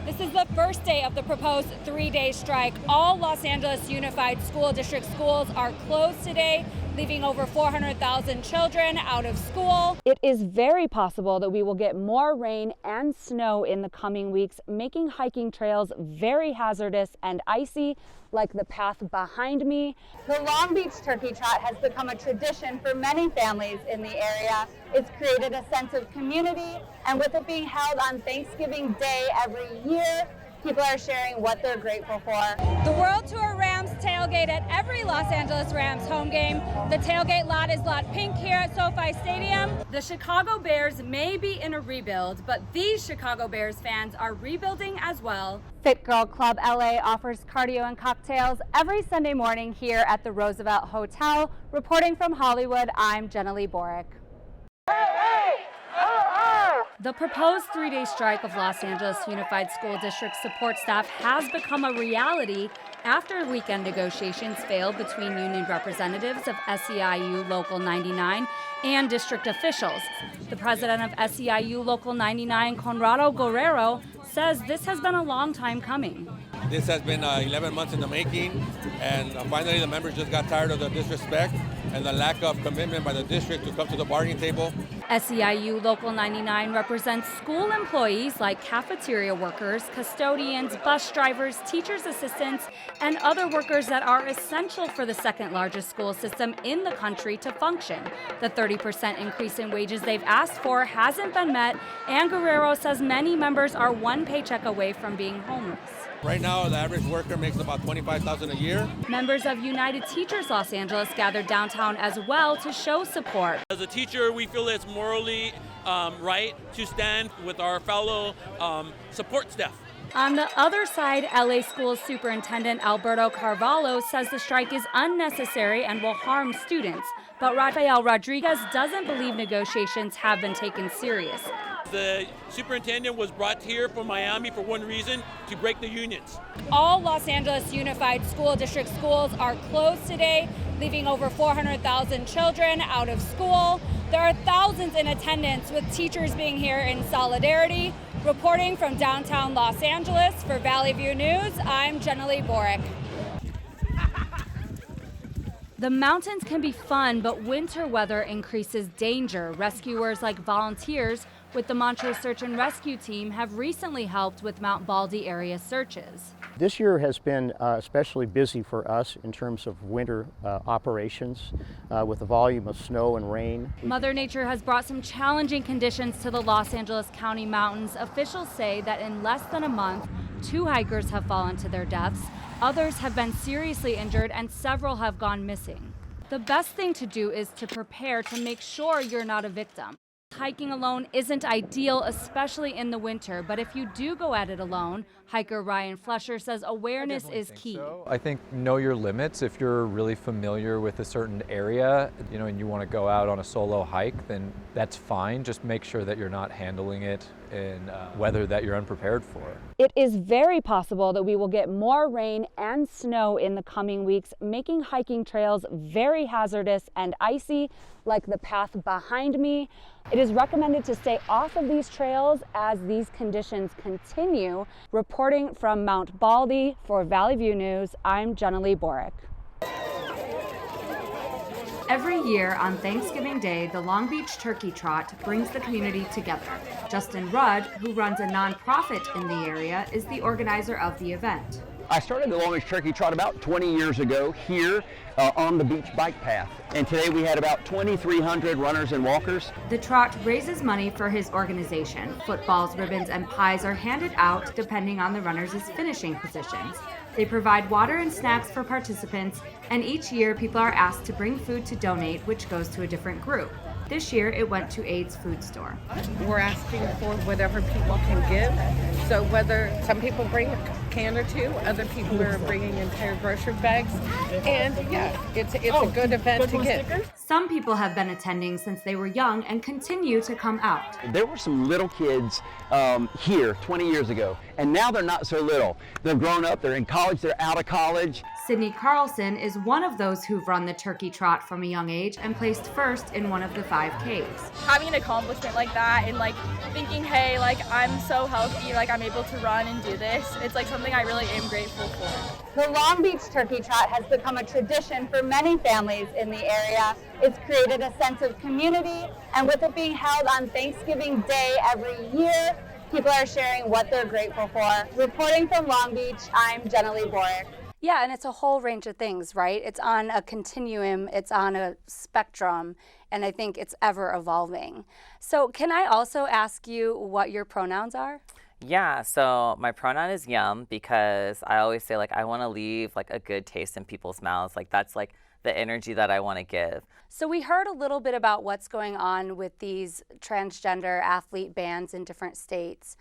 This is the first day of the proposed 3-day strike. All Los Angeles Unified School District schools are closed today, leaving over 400,000 children out of school. It is very possible that we will get more rain and snow in the coming weeks, making hiking trails very hazardous and icy, like the path behind me. The Long Beach Turkey Trot has become a tradition for many families in the area. It's created a sense of community, and with it being held on Thanksgiving Day every year, people are sharing what they're grateful for. The World Tour Rams tailgate at every Los Angeles Rams home game. The tailgate lot is lot pink here at SoFi Stadium. The Chicago Bears may be in a rebuild, but these Chicago Bears fans are rebuilding as well. Fit Girl Club LA offers cardio and cocktails every Sunday morning here at the Roosevelt Hotel. Reporting from Hollywood, I'm Jenilee Borek. The proposed 3-day strike of Los Angeles Unified School District support staff has become a reality after weekend negotiations failed between union representatives of SEIU Local 99 and district officials. The president of SEIU Local 99, Conrado Guerrero, says this has been a long time coming. This has been 11 months in the making, and finally the members just got tired of the disrespect and the lack of commitment by the district to come to the bargaining table. SEIU Local 99 represents school employees like cafeteria workers, custodians, bus drivers, teachers' assistants, and other workers that are essential for the second largest school system in the country to function. The 30% increase in wages they've asked for hasn't been met, and Guerrero says many members are one paycheck away from being homeless. Right now, the average worker makes about $25,000 a year. Members of United Teachers Los Angeles gathered downtown as well to show support. As a teacher, we feel it's morally right to stand with our fellow support staff. On the other side, LA Schools Superintendent Alberto Carvalho says the strike is unnecessary and will harm students. But Rafael Rodriguez doesn't believe negotiations have been taken serious. The superintendent was brought here from Miami for one reason, to break the unions. All Los Angeles Unified School District schools are closed today, leaving over 400,000 children out of school. There are thousands in attendance, with teachers being here in solidarity. Reporting from downtown Los Angeles for Valley View News, I'm Jenilee Borek. The mountains can be fun, but winter weather increases danger. Rescuers like volunteers with the Montrose Search and Rescue Team have recently helped with Mount Baldy area searches. This year has been especially busy for us in terms of winter operations with the volume of snow and rain. Mother Nature has brought some challenging conditions to the Los Angeles County mountains. Officials say that in less than a month, 2 hikers have fallen to their deaths. Others have been seriously injured and several have gone missing. The best thing to do is to prepare to make sure you're not a victim. Hiking alone isn't ideal, especially in the winter, but if you do go at it alone, hiker Ryan Flesher says awareness is key. I think know your limits. If you're really familiar with a certain area, and you want to go out on a solo hike, then that's fine. Just make sure that you're not handling it in weather that you're unprepared for. It is very possible that we will get more rain and snow in the coming weeks, making hiking trails very hazardous and icy, like the path behind me. It is recommended to stay off of these trails as these conditions continue. Reporting from Mount Baldy for Valley View News, I'm Jenilee Borek. Every year on Thanksgiving Day, the Long Beach Turkey Trot brings the community together. Justin Rudd, who runs a nonprofit in the area, is the organizer of the event. I started the Long Beach Turkey Trot about 20 years ago here on the beach bike path. And today we had about 2,300 runners and walkers. The trot raises money for his organization. Footballs, ribbons, and pies are handed out depending on the runners' finishing positions. They provide water and snacks for participants, and each year people are asked to bring food to donate, which goes to a different group. This year it went to AIDS Food Store. We're asking for whatever people can give. So whether some people bring a can or two, other people are bringing entire grocery bags. And yeah, it's a good event to get. Some people have been attending since they were young and continue to come out. There were some little kids here 20 years ago, and now they're not so little. They've grown up, they're in college, they're out of college. Sydney Carlson is one of those who've run the turkey trot from a young age and placed first in one of the 5Ks. Having an accomplishment like that and like thinking, hey, like I'm so healthy, like I'm able to run and do this, it's like something I really am grateful for. The Long Beach Turkey Trot has become a tradition for many families in the area. It's created a sense of community, and with it being held on Thanksgiving Day every year, people are sharing what they're grateful for. Reporting from Long Beach, I'm Jenilee Borek. Yeah, and it's a whole range of things, right? It's on a continuum, it's on a spectrum, and I think it's ever evolving. So can I also ask you what your pronouns are? Yeah, so my pronoun is yum because I always say like I want to leave like a good taste in people's mouths. Like that's like the energy that I want to give. So we heard a little bit about what's going on with these transgender athlete bans in different states.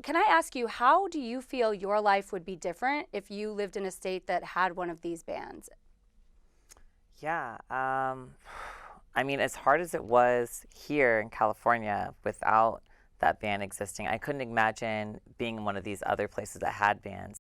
Can I ask you, how do you feel your life would be different if you lived in a state that had one of these bans? Yeah, I mean, as hard as it was here in California without that ban existing, I couldn't imagine being in one of these other places that had bans.